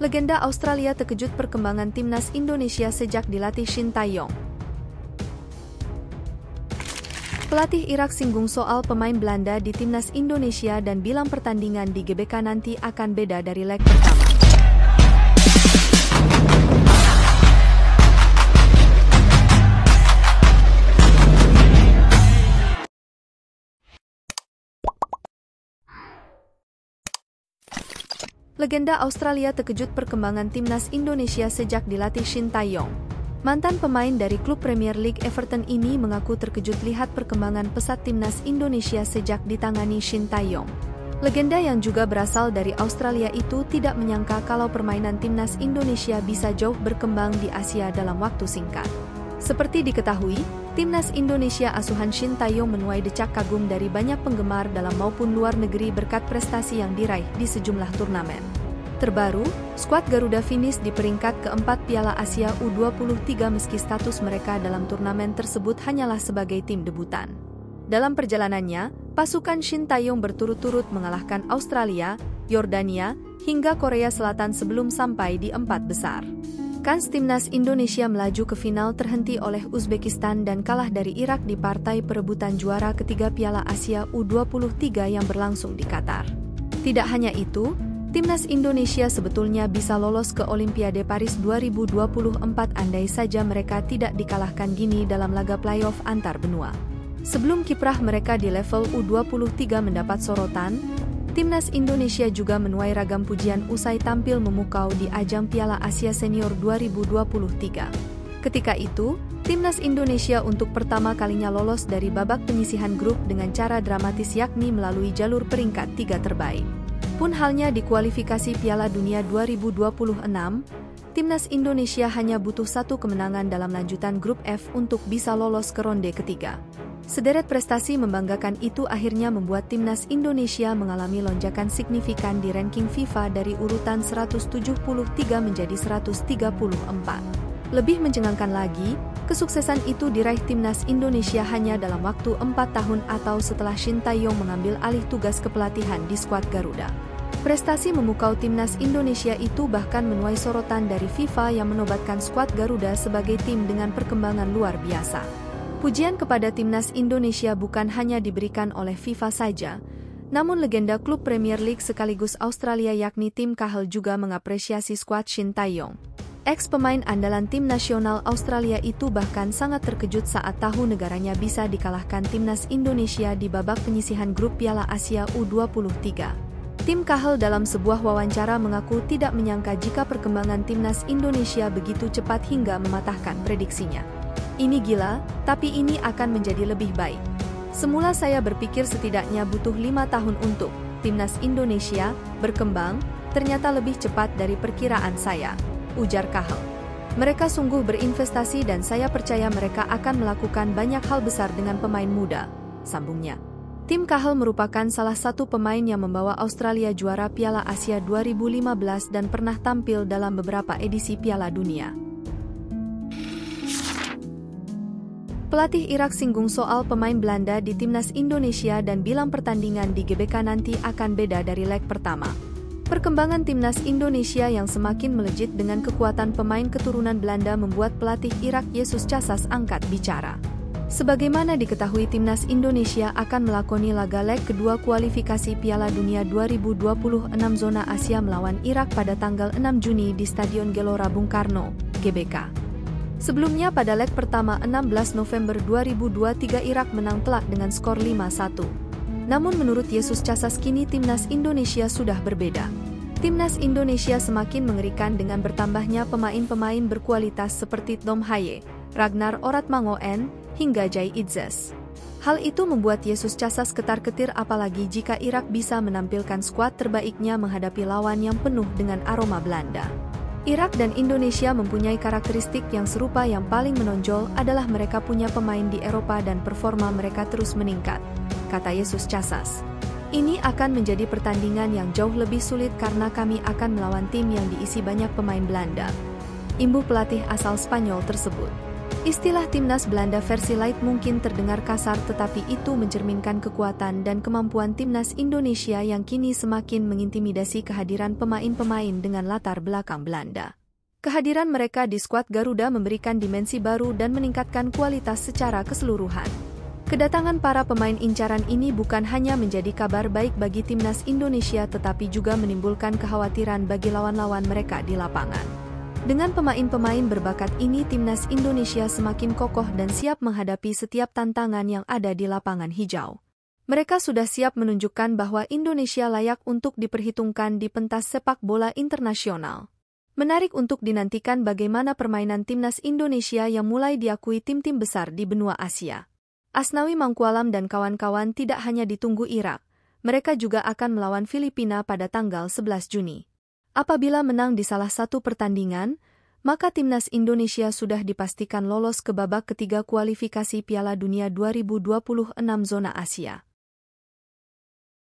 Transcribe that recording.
Legenda Australia terkejut perkembangan timnas Indonesia sejak dilatih Shin Tae-yong. Pelatih Irak singgung soal pemain Belanda di timnas Indonesia dan bilang pertandingan di GBK nanti akan beda dari leg pertama. Legenda Australia terkejut perkembangan timnas Indonesia sejak dilatih Shin Tae-yong. Mantan pemain dari klub Premier League Everton ini mengaku terkejut lihat perkembangan pesat timnas Indonesia sejak ditangani Shin Tae-yong. Legenda yang juga berasal dari Australia itu tidak menyangka kalau permainan timnas Indonesia bisa jauh berkembang di Asia dalam waktu singkat. Seperti diketahui, timnas Indonesia asuhan Shin Tae-yong menuai decak kagum dari banyak penggemar dalam maupun luar negeri berkat prestasi yang diraih di sejumlah turnamen. Terbaru, skuad Garuda finish di peringkat keempat Piala Asia U23 meski status mereka dalam turnamen tersebut hanyalah sebagai tim debutan. Dalam perjalanannya, pasukan Shin Tae-yong berturut-turut mengalahkan Australia, Yordania, hingga Korea Selatan sebelum sampai di empat besar. Kans timnas Indonesia melaju ke final terhenti oleh Uzbekistan dan kalah dari Irak di partai perebutan juara ketiga Piala Asia U23 yang berlangsung di Qatar. Tidak hanya itu, timnas Indonesia sebetulnya bisa lolos ke Olimpiade Paris 2024 andai saja mereka tidak dikalahkan Gini dalam laga playoff antar benua. Sebelum kiprah mereka di level U23 mendapat sorotan, timnas Indonesia juga menuai ragam pujian usai tampil memukau di ajang Piala Asia Senior 2023. Ketika itu, timnas Indonesia untuk pertama kalinya lolos dari babak penyisihan grup dengan cara dramatis yakni melalui jalur peringkat 3 terbaik. Pun halnya di kualifikasi Piala Dunia 2026, timnas Indonesia hanya butuh satu kemenangan dalam lanjutan grup F untuk bisa lolos ke ronde ketiga. Sederet prestasi membanggakan itu akhirnya membuat timnas Indonesia mengalami lonjakan signifikan di ranking FIFA dari urutan 173 menjadi 134. Lebih mencengangkan lagi, kesuksesan itu diraih timnas Indonesia hanya dalam waktu 4 tahun atau setelah Shin Tae-yong mengambil alih tugas kepelatihan di skuad Garuda. Prestasi memukau timnas Indonesia itu bahkan menuai sorotan dari FIFA yang menobatkan skuad Garuda sebagai tim dengan perkembangan luar biasa. Pujian kepada timnas Indonesia bukan hanya diberikan oleh FIFA saja, namun legenda klub Premier League sekaligus Australia yakni Tim Cahill juga mengapresiasi skuad Shin Tae-yong. Ex-pemain andalan tim nasional Australia itu bahkan sangat terkejut saat tahu negaranya bisa dikalahkan timnas Indonesia di babak penyisihan grup Piala Asia U23. Tim Cahill dalam sebuah wawancara mengaku tidak menyangka jika perkembangan timnas Indonesia begitu cepat hingga mematahkan prediksinya. Ini gila, tapi ini akan menjadi lebih baik. Semula saya berpikir setidaknya butuh 5 tahun untuk timnas Indonesia berkembang, ternyata lebih cepat dari perkiraan saya, ujar Cahill. Mereka sungguh berinvestasi dan saya percaya mereka akan melakukan banyak hal besar dengan pemain muda, sambungnya. Tim Cahill merupakan salah satu pemain yang membawa Australia juara Piala Asia 2015 dan pernah tampil dalam beberapa edisi Piala Dunia. Pelatih Irak singgung soal pemain Belanda di timnas Indonesia dan bilang pertandingan di GBK nanti akan beda dari leg pertama. Perkembangan timnas Indonesia yang semakin melejit dengan kekuatan pemain keturunan Belanda membuat pelatih Irak Yesus Casas angkat bicara. Sebagaimana diketahui timnas Indonesia akan melakoni laga leg kedua kualifikasi Piala Dunia 2026 zona Asia melawan Irak pada tanggal 6 Juni di Stadion Gelora Bung Karno, GBK. Sebelumnya pada leg pertama 16 November 2023 Irak menang telak dengan skor 5-1. Namun menurut Yesus Casas kini timnas Indonesia sudah berbeda. Timnas Indonesia semakin mengerikan dengan bertambahnya pemain-pemain berkualitas seperti Tom Haye, Ragnar Oratmangoen, hingga Jai Idzes. Hal itu membuat Yesus Casas ketar-ketir apalagi jika Irak bisa menampilkan skuad terbaiknya menghadapi lawan yang penuh dengan aroma Belanda. Irak dan Indonesia mempunyai karakteristik yang serupa. Yang paling menonjol adalah mereka punya pemain di Eropa dan performa mereka terus meningkat, kata Yesus Casas. Ini akan menjadi pertandingan yang jauh lebih sulit karena kami akan melawan tim yang diisi banyak pemain Belanda, imbuh pelatih asal Spanyol tersebut. Istilah timnas Belanda versi light mungkin terdengar kasar, tetapi itu mencerminkan kekuatan dan kemampuan timnas Indonesia yang kini semakin mengintimidasi kehadiran pemain-pemain dengan latar belakang Belanda. Kehadiran mereka di skuad Garuda memberikan dimensi baru dan meningkatkan kualitas secara keseluruhan. Kedatangan para pemain incaran ini bukan hanya menjadi kabar baik bagi timnas Indonesia, tetapi juga menimbulkan kekhawatiran bagi lawan-lawan mereka di lapangan. Dengan pemain-pemain berbakat ini, timnas Indonesia semakin kokoh dan siap menghadapi setiap tantangan yang ada di lapangan hijau. Mereka sudah siap menunjukkan bahwa Indonesia layak untuk diperhitungkan di pentas sepak bola internasional. Menarik untuk dinantikan bagaimana permainan timnas Indonesia yang mulai diakui tim-tim besar di benua Asia. Asnawi Mangkualam dan kawan-kawan tidak hanya ditunggu Irak, mereka juga akan melawan Filipina pada tanggal 11 Juni. Apabila menang di salah satu pertandingan, maka timnas Indonesia sudah dipastikan lolos ke babak ketiga kualifikasi Piala Dunia 2026 zona Asia.